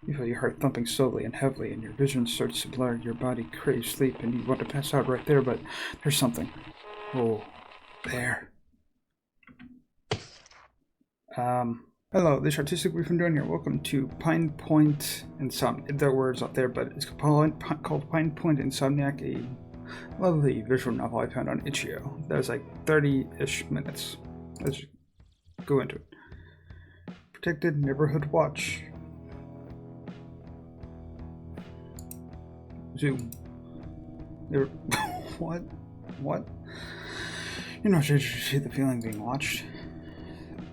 You feel your heart thumping slowly and heavily, and your vision starts to blur. Your body craves sleep, and you want to pass out right there, but there's something. Oh, there. Hello, this artistic brief I'm doing here. Welcome to Pine Point Insomniac. There are words out there, but it's called Pine Point Insomniac, a lovely visual novel I found on itchio. That was like 30-ish minutes. Let's go into it. Protected Neighborhood Watch. Zoom. What? What? You're not sure you see the feeling being watched.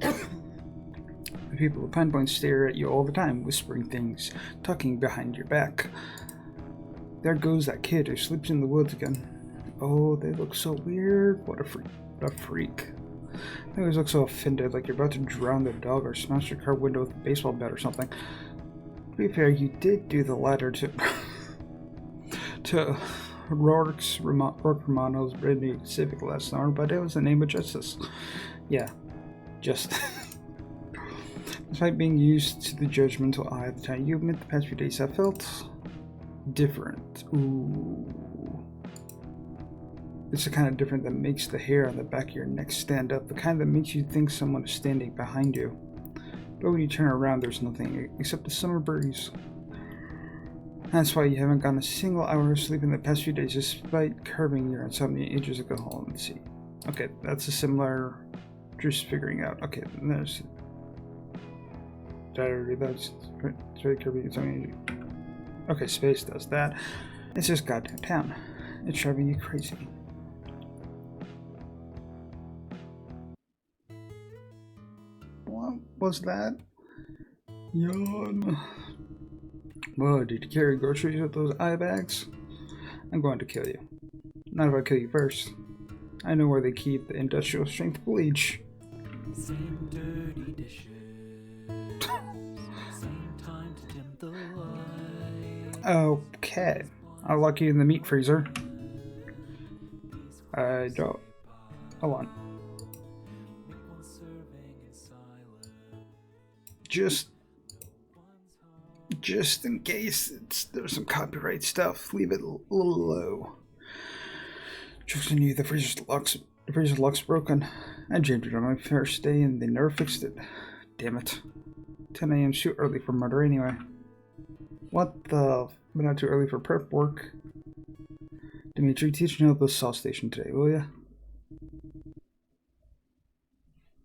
The people at Pine Point stare at you all the time, whispering things, talking behind your back. There goes that kid who sleeps in the woods again. Oh, they look so weird. What a freak. What a freak. They always look so offended, like you're about to drown their dog or smash your car window with a baseball bat or something. To be fair, you did do the latter to Rourke Romano's Brittany Civic last summer, but it was the name of justice. Yeah, just. Despite being used to the judgmental eye at the time, you admit the past few days have felt different. Ooh. It's the kind of different that makes the hair on the back of your neck stand up, the kind that makes you think someone is standing behind you. But when you turn around, there's nothing except the summer breeze. That's why you haven't gotten a single hour of sleep in the past few days, despite curbing your insomnia ages ago. Hold on, let's see. Okay, that's a similar. Just figuring out. Okay, there's. That's very curbing insomnia. Okay, space does that. It's just goddamn town. It's driving you crazy. What was that? Yawn. Whoa, did you carry groceries with those eye bags? I'm going to kill you. Not if I kill you first. I know where they keep the industrial strength bleach. Same dirty dishes. Same time to dim the light. Okay. I'll lock you in the meat freezer. I don't. Hold on. Just in case there's some copyright stuff, leave it a little low. Joke's on you, the freezer lock's broken. I jammed it on my first day and they never fixed it. Damn it. 10 a.m. too early for murder anyway. What the? But not too early for prep work. Dimitri, teach me about the saw station today, will ya?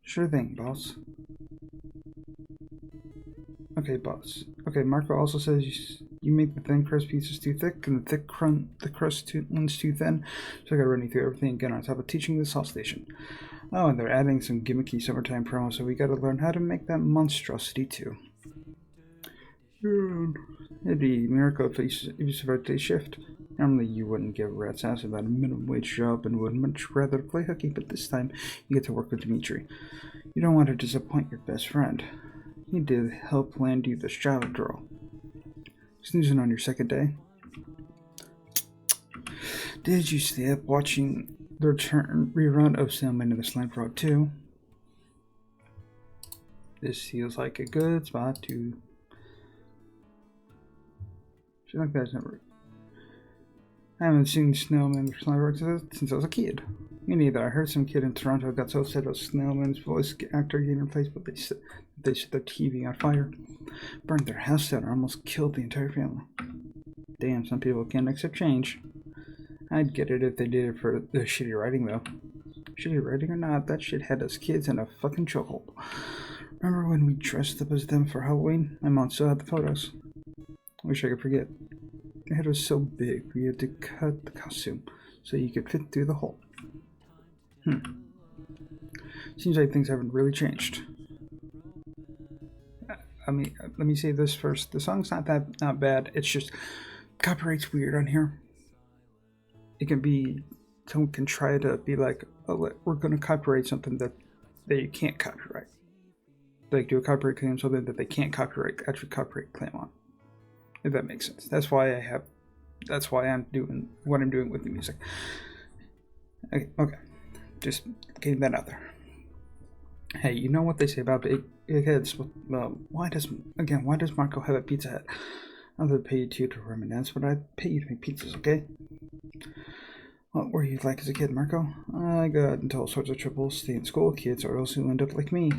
Sure thing, boss. Okay, boss. Okay, Marco also says you make the thin crust pieces too thick and the crust ones too thin, so I gotta run you through everything again on top of teaching the sauce station. Oh, and they're adding some gimmicky summertime promo, so we gotta learn how to make that monstrosity too. It'd be a miracle if you survived today's shift. Normally you wouldn't give a rat's ass about a minimum wage job and would much rather play hooky, but this time you get to work with Dimitri. You don't want to disappoint your best friend. He did help land you this job after all. Snoozing on your second day. Did you stay up watching the rerun of Salmon in the Slime Frog 2? This feels like a good spot to. I like that number. I haven't seen Snowman or Slime Frog since I was a kid. Me neither. I heard some kid in Toronto got so upset about Snowman's voice actor getting replaced, but they set their TV on fire, burned their house down, or almost killed the entire family. Damn, some people can't accept change. I'd get it if they did it for the shitty writing, though. Shitty writing or not, that shit had us kids in a fucking chokehold. Remember when we dressed up as them for Halloween? My mom still had the photos. I wish I could forget. The head was so big, we had to cut the costume so you could fit through the hole. Seems like things haven't really changed. I mean, let me say this first. The song's not bad. It's just copyright's weird on here. It can be, someone can try to be like, oh, we're going to copyright something that you can't copyright. Like do a copyright claim on something that they can't actually copyright claim on. If that makes sense. That's why I'm doing what I'm doing with the music. Okay. Just getting that out there. Hey, you know what they say about big heads? Well, why does Marco have a pizza head? I would pay you to reminisce, but I'd pay you to make pizzas, okay? What were you like as a kid, Marco? I got into all sorts of trouble, stay in school, kids, or else you end up like me.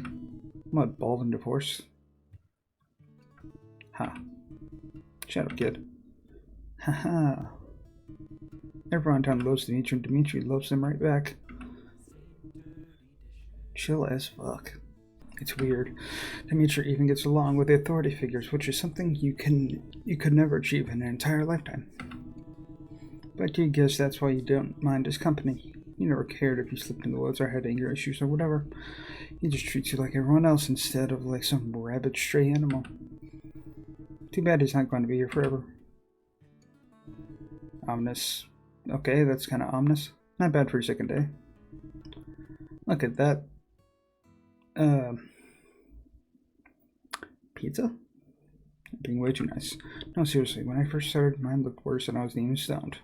What, bald and divorced? Ha. Huh. Shut up, kid. Haha. Everyone in town loves Dimitri, and Dimitri loves them right back. Chill as fuck. It's weird. Dimitri even gets along with the authority figures, which is something you could never achieve in an entire lifetime. But you guess that's why you don't mind his company. You never cared if you slipped in the woods or had anger issues or whatever. He just treats you like everyone else instead of like some rabid stray animal. Too bad he's not going to be here forever. Ominous. Okay, that's kind of ominous. Not bad for your second day. Look at that. Pizza? Being way too nice. No, seriously, when I first started, mine looked worse and I was even stoned.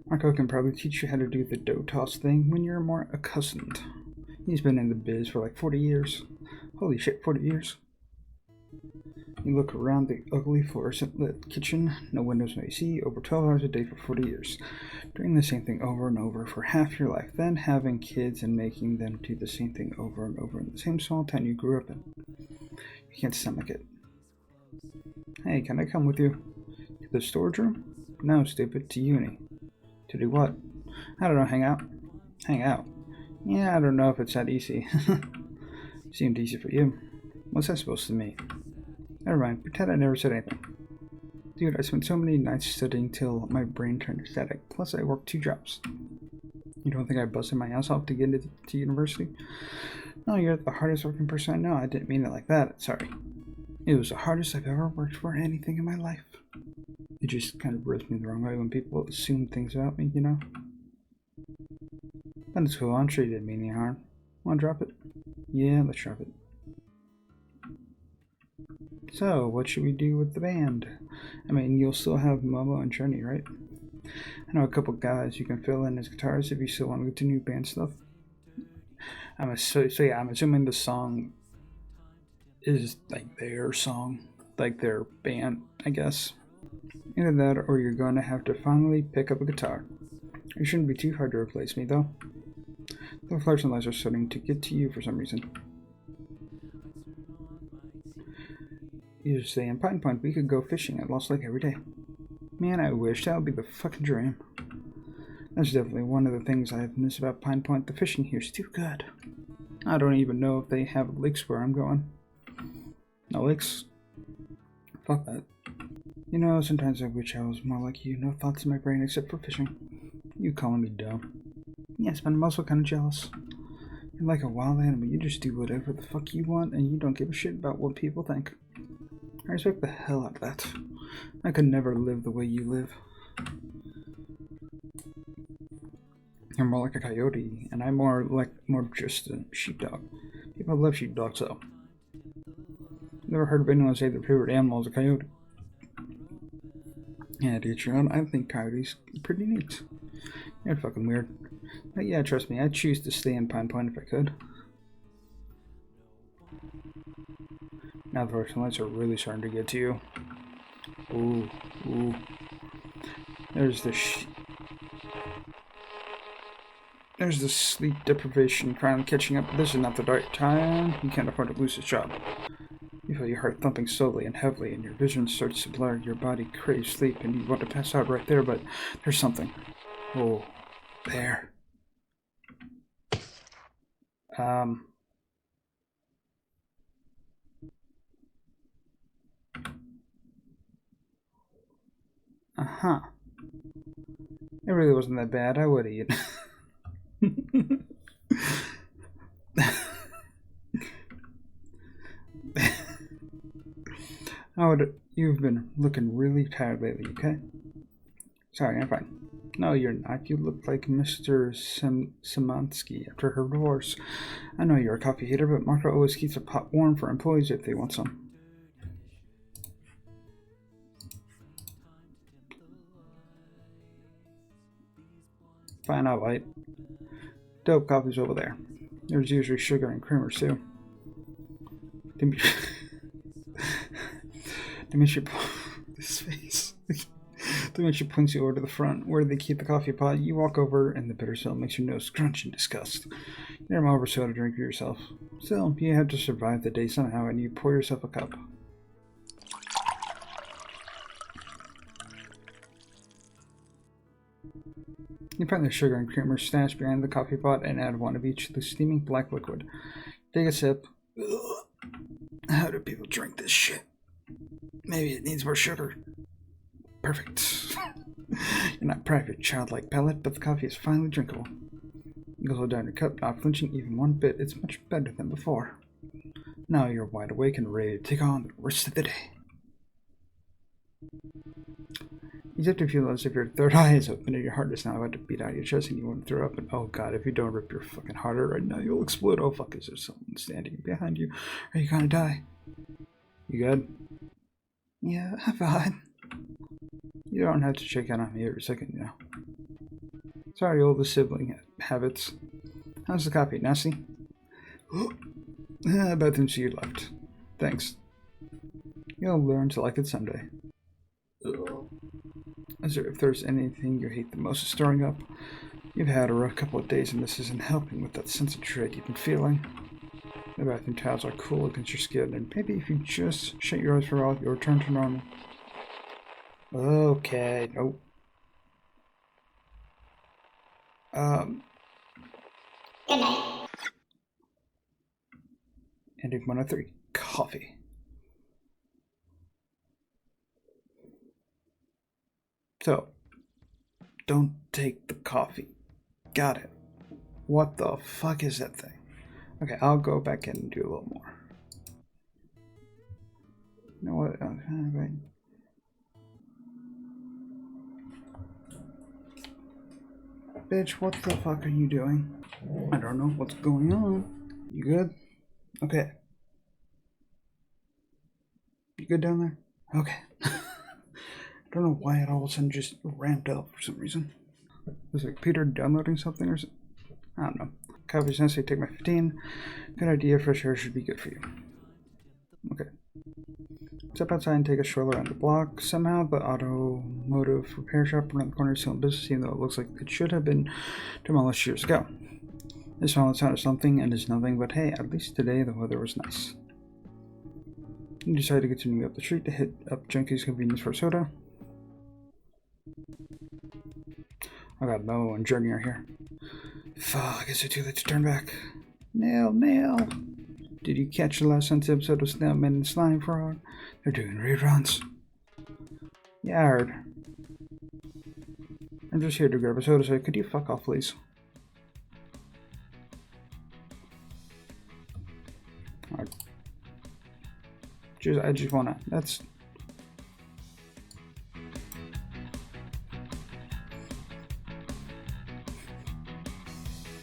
Marco can probably teach you how to do the dough toss thing when you're more accustomed. He's been in the biz for like 40 years. Holy shit, 40 years. You look around the ugly fluorescent lit kitchen, no windows, no AC, over 12 hours a day for 40 years. Doing the same thing over and over for half your life, then having kids and making them do the same thing over and over in the same small town you grew up in. You can't stomach it. Hey, can I come with you? To the storage room? No, stupid, to uni. To do what? I don't know, hang out? Hang out? Yeah, I don't know if it's that easy. Seemed easy for you. What's that supposed to mean? Never mind, pretend I never said anything. Dude, I spent so many nights studying till my brain turned static, plus I worked 2 jobs. You don't think I busted my ass off to get into university? No, you're the hardest working person I know. I didn't mean it like that, sorry. It was the hardest I've ever worked for anything in my life. It just kind of rubs me the wrong way when people assume things about me, you know? But it's cool, I'm sure you didn't mean any harm. Wanna drop it? Yeah, let's drop it. So, what should we do with the band? I mean, you'll still have Momo and Johnny, right? I know a couple guys you can fill in as guitarists if you still want to continue band stuff. I'm assuming the song is like their song, like their band, I guess. Either that or you're going to have to finally pick up a guitar. It shouldn't be too hard to replace me, though. The flashlights and lights are starting to get to you for some reason. You just say in Pine Point we could go fishing at Lost Lake every day. Man, I wish that would be the fucking dream. That's definitely one of the things I miss about Pine Point. The fishing here's too good. I don't even know if they have lakes where I'm going. No lakes? Fuck that. You know, sometimes I wish I was more like you. No thoughts in my brain except for fishing. You calling me dumb. Yes, but I'm also kind of jealous. You're like a wild animal. You just do whatever the fuck you want and you don't give a shit about what people think. I respect the hell out of that. I could never live the way you live. You're more like a coyote, and I'm more just a sheepdog. People love sheepdogs, though. Never heard of anyone say their favorite animal is a coyote. Yeah, to each your own, I think coyotes are pretty neat. You're fucking weird. But yeah, trust me, I'd choose to stay in Pine Point if I could. Now the first lights are really starting to get to you. Ooh, ooh. There's the sleep deprivation finally catching up. This is not the right time. You can't afford to lose this job. You feel your heart thumping slowly and heavily, and your vision starts to blur. Your body craves sleep, and you want to pass out right there, but there's something. Oh, there. Uh-huh. It really wasn't that bad. I would eat. You've been looking really tired lately, okay? Sorry, I'm fine. No, you're not. You look like Mr. Szymanski after her divorce. I know you're a coffee hater, but Martha always keeps a pot warm for employees if they want some. Fine, I'll wait. Dope coffee's over there. There's usually sugar and creamers too. Dimitri, this face. Dimitri points you over to the front, where they keep the coffee pot. You walk over, and the bitter smell makes your nose scrunch in disgust. You never over soda to drink for yourself. Still, you have to survive the day somehow, and you pour yourself a cup. You find the sugar and creamer stashed behind the coffee pot and add one of each to the steaming black liquid. Take a sip. Ugh. How do people drink this shit? Maybe it needs more sugar. Perfect. You're not proud of your childlike palate, but the coffee is finally drinkable. You go down your cup, not flinching even one bit. It's much better than before. Now you're wide awake and ready to take on the rest of the day. You have to feel as if your third eye is open and your heart is now about to beat out your chest and you want to throw up. And oh god, if you don't rip your fucking heart out right now, you'll explode. Oh fuck, is there someone standing behind you? Are you gonna die? You good? Yeah, I'm fine. You don't have to check in on me every second, you know. Sorry, oldest sibling habits. How's the coffee? Nasty? About them you left. Thanks. You'll learn to like it someday. As if there's anything you hate the most is stirring up. You've had a rough couple of days and this isn't helping with that sense of dread you've been feeling. The bathroom towels are cool against your skin, and maybe if you just shut your eyes for a while, you'll return to normal. Okay, nope. Good night. Ending 103. Coffee. So, don't take the coffee. Got it. What the fuck is that thing? Okay, I'll go back in and do a little more. You know what? Okay, right. Bitch, what the fuck are you doing? I don't know what's going on. You good? Okay. You good down there? Okay. I don't know why it all of a sudden just ramped up for some reason. Was the computer downloading something or something? I don't know. Coffee sense, take my 15. Good idea, fresh air should be good for you. Okay. Step outside and take a stroll around the block. Somehow the automotive repair shop around the corner is still in business, even though it looks like it should have been demolished years ago. This smell sounded something and is nothing, but hey, at least today the weather was nice. You decide to continue up the street to hit up Junkie's convenience for a soda. I got Mo and Journey are here. Fuck, is it too late to turn back? Nail. Did you catch the last episode of Snapman and Slime Frog? They're doing reruns. Yard. I'm just here to grab a soda, so could you fuck off, please? I just wanna, that's...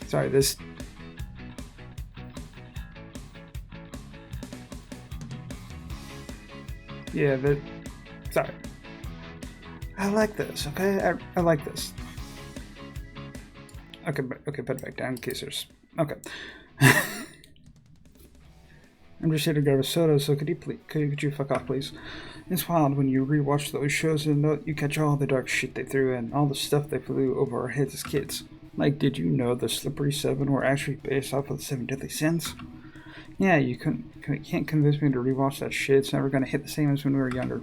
Sorry, this... Yeah, sorry. I like this, okay? I like this. Okay, put it back down in case there's... Okay. I'm just here to grab a soda, so could you fuck off, please? It's wild when you rewatch those shows and you catch all the dark shit they threw in, all the stuff they flew over our heads as kids. Like, did you know the Slippery Seven were actually based off of the Seven Deadly Sins? Yeah, you can't convince me to rewatch that shit. It's never gonna hit the same as when we were younger.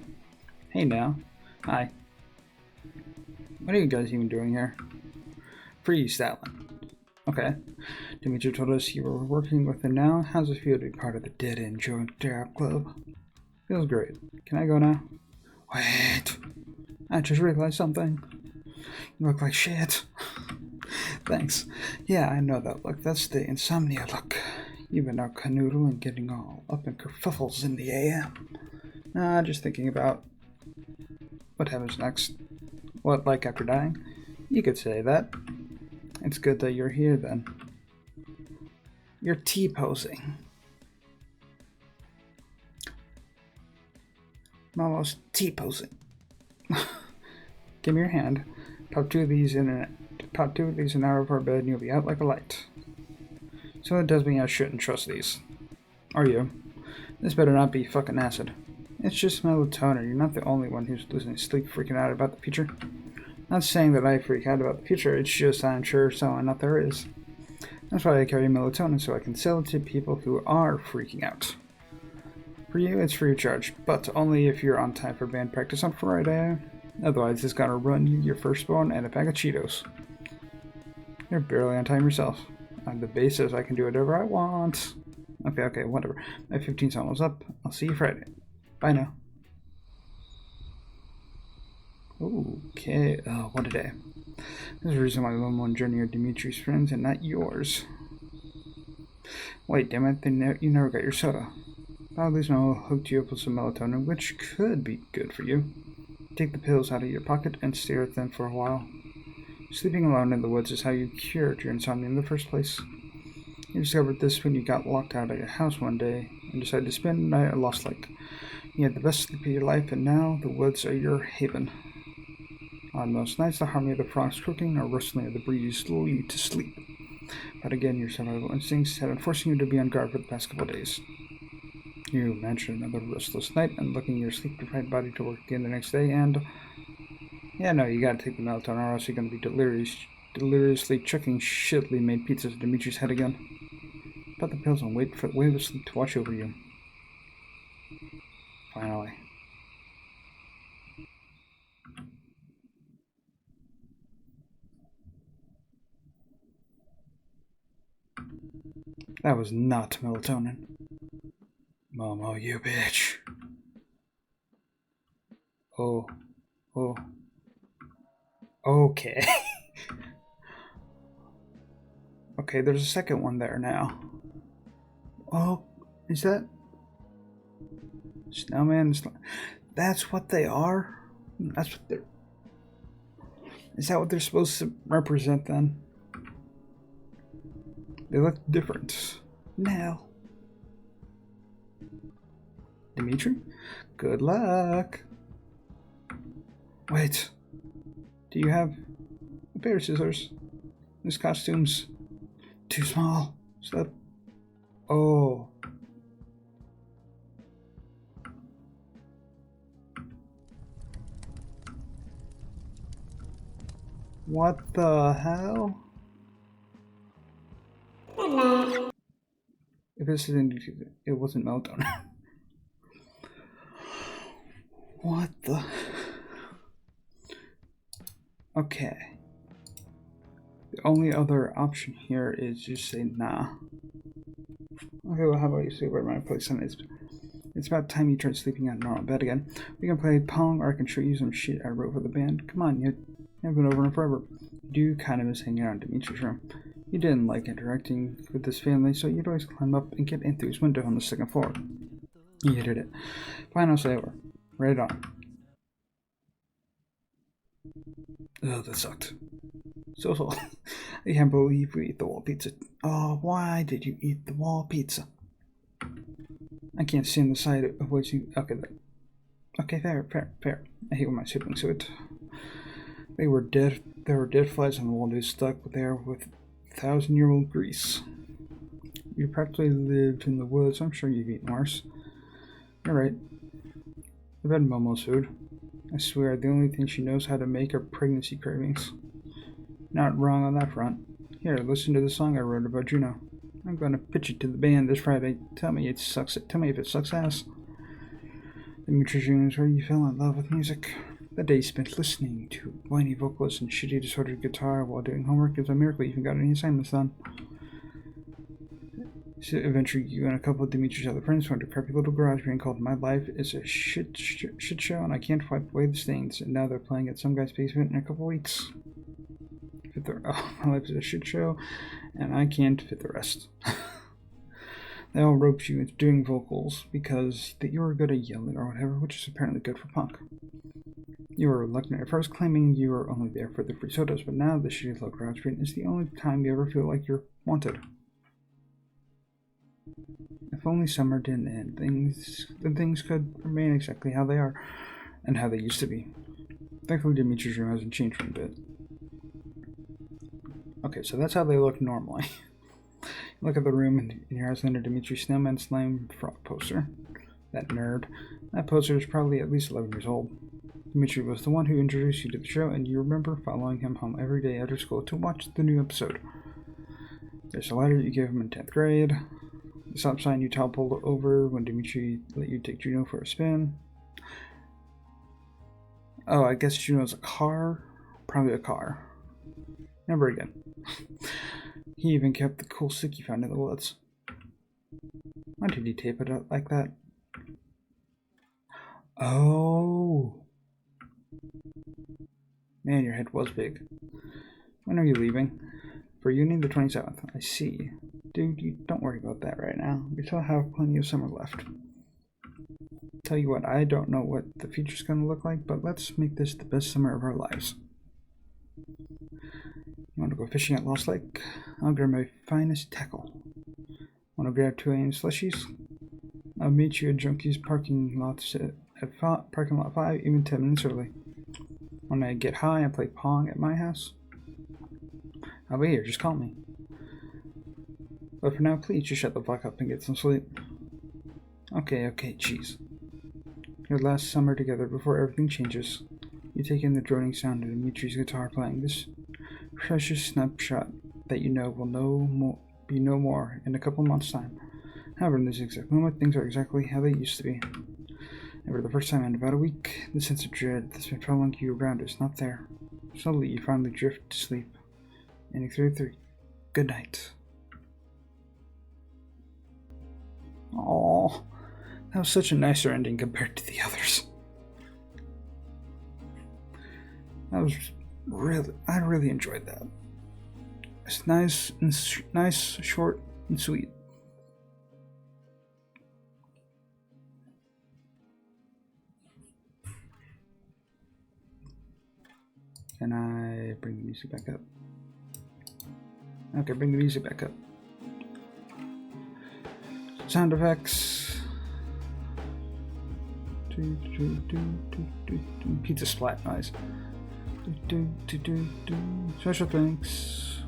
Hey now. Hi. What are you guys even doing here? Freeze that one. Okay. Dimitri told us you were working with him now. How's it feel to be part of the Dead End Joint Drab Club? Feels great. Can I go now? Wait. I just realized something. You look like shit. Thanks. Yeah, I know that look. That's the insomnia look. You've been out canoodling, getting all up in kerfuffles in the AM. Nah, just thinking about what happens next. What, like after dying? You could say that. It's good that you're here then. You're T-posing. I'm almost T-posing. Give me your hand. Pop two of these in an hour before bed and you'll be out like a light. So that tells me I shouldn't trust these. Are you? This better not be fucking acid. It's just melatonin. You're not the only one who's losing sleep freaking out about the future. Not saying that I freak out about the future, it's just I'm sure someone out there is. That's why I carry melatonin, so I can sell it to people who are freaking out. For you, it's free of charge, but only if you're on time for band practice on Friday. Otherwise, it's gonna run you your firstborn and a pack of Cheetos. You're barely on time yourself. On the basis I can do whatever I want. Okay, whatever. My 15's almost up. I'll see you Friday. Bye now. Okay, what a day. There's a reason why Momo and Journey are Dimitri's friends and not yours. Wait, damn it, you never got your soda. At least Momo hooked you up with some melatonin, which could be good for you. Take the pills out of your pocket and stare at them for a while. Sleeping alone in the woods is how you cured your insomnia in the first place. You discovered this when you got locked out of your house one day and decided to spend the night at Lost Lake. You had the best sleep of your life, and now the woods are your haven. On most nights, the harmony of the frogs croaking or rustling of the breeze lull you to sleep. But again, your survival instincts had been forcing you to be on guard for the past couple of days. You imagined another restless night and looking your sleep-deprived body to work again the next day, and... yeah, no, you gotta take the melatonin or else you're gonna be deliriously chucking shittily made pizzas at Dimitri's head again. Put the pills and wait for the wave of sleep to watch over you. Finally. That was not melatonin. Momo, you bitch. Oh. Okay. Okay, there's a second one there now. Oh, is that... Snowman? That's what they are? That's what they're... Is that what they're supposed to represent then? They look different. Now. Dimitri? Good luck. Wait. Do you have a pair of scissors? This costume's too small. So... oh. What the hell? If this isn't, it wasn't meltdown. What the? Okay. The only other option here is just say nah. Okay, well, how about you sleep right my place? And it's about time you tried sleeping on normal bed again. We can play Pong, or I can show you some shit I wrote for the band. Come on, you haven't been over in forever. You do kind of miss hanging out in Dimitri's room. You didn't like interacting with this family, so you'd always climb up and get in through his window on the second floor. You hated it. Fine, I'll say over. Right on. Oh, that sucked. So. I can't believe we ate the wall pizza. Oh, why did you eat the wall pizza? I can't stand the sight of what you... Okay, fair. I hate when my siblings do it. There were dead flies on the wall. They stuck there with 1,000-year-old grease. You practically lived in the woods. I'm sure you've eaten worse. You're right. I've had Momo's food. I swear, the only thing she knows how to make are pregnancy cravings. Not wrong on that front. Here, listen to the song I wrote about Juno. I'm gonna pitch it to the band this Friday. Tell me if it sucks ass. Dimitri's dreams where you fell in love with music. The day spent listening to whiny vocalists and shitty disordered guitar while doing homework is a miracle you even got any assignments done. So eventually, you and a couple of Dimitri's other friends went to a crappy little garage band called My Life is a Shit Show, and I Can't Wipe Away the Stains, and now they're playing at some guy's basement in a couple weeks. My Life is a Shit Show, and I can't fit the rest. They all roped you into doing vocals because that you were good at yelling or whatever, which is apparently good for punk. You were reluctant at first, claiming you were only there for the free sodas, but now the shitty little garage band is the only time you ever feel like you're wanted. If only summer didn't end, things could remain exactly how they are, and how they used to be. Thankfully, Dimitri's room hasn't changed one bit. Okay, so that's how they look normally. Look at the room and your eyes under Dimitri Snowman Slime Frog poster. That nerd. That poster is probably at least 11 years old. Dimitri was the one who introduced you to the show, and you remember following him home every day after school to watch the new episode. There's a letter you gave him in 10th grade. The stop sign you toppled over when Dimitri let you take Juno for a spin. Oh, I guess Juno's a car? Probably a car. Never again. He even kept the cool stick he found in the woods. Why did he tape it up like that? Oh. Man, your head was big. When are you leaving? For uni, the 27th. I see. Dude, you don't worry about that right now. We still have plenty of summer left. Tell you what, I don't know what the future's gonna look like, but let's make this the best summer of our lives. You want to go fishing at Lost Lake? I'll grab my finest tackle. Want to grab 2 AM slushies? I'll meet you at Junkie's parking lot at parking lot 5, even 10 minutes early. When I get high and play Pong at my house? I'll be here, just call me. But for now, please just shut the fuck up and get some sleep. Okay, jeez. Your last summer together before everything changes. You take in the droning sound of Dimitri's guitar playing this precious snapshot that you know will be no more in a couple months' time. However, in this exact moment, things are exactly how they used to be. And for the first time in about a week, the sense of dread that's been following you around is not there. Slowly, you finally drift to sleep. Ending 33. Good night. Aww, that was such a nicer ending compared to the others. That was I really enjoyed that. It's nice, short, and sweet. Can I bring the music back up? Okay, bring the music back up. Sound effects. Pizza splat noise. Special thanks.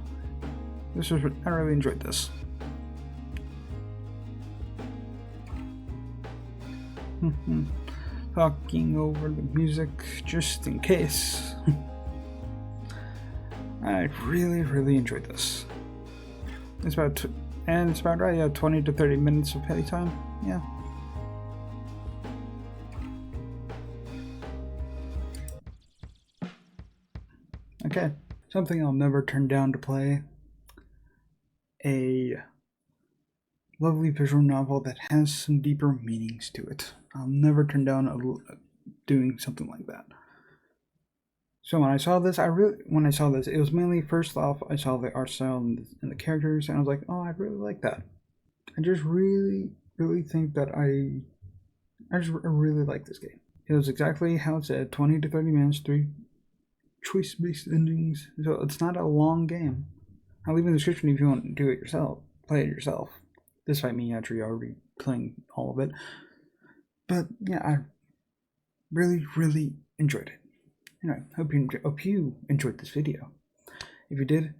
I really enjoyed this. Talking over the music just in case. I really enjoyed this. It's about right. Yeah, 20 to 30 minutes of playtime. Yeah. Okay, something I'll never turn down to play. A lovely visual novel that has some deeper meanings to it. I'll never turn down doing something like that. So when I saw this, it was mainly, first off, I saw the art style and the characters, and I was like, oh, I really like that. I just really think that I really like this game. It was exactly how it said, 20 to 30 minutes, 3 choice-based endings. So it's not a long game. I'll leave in the description if you want to do it yourself, play it yourself. Despite me actually already playing all of it. But yeah, I really enjoyed it. Anyway, hope you enjoyed this video. If you did,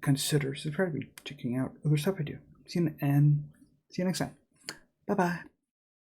consider subscribing, checking out other stuff I do. See you next time. Bye bye.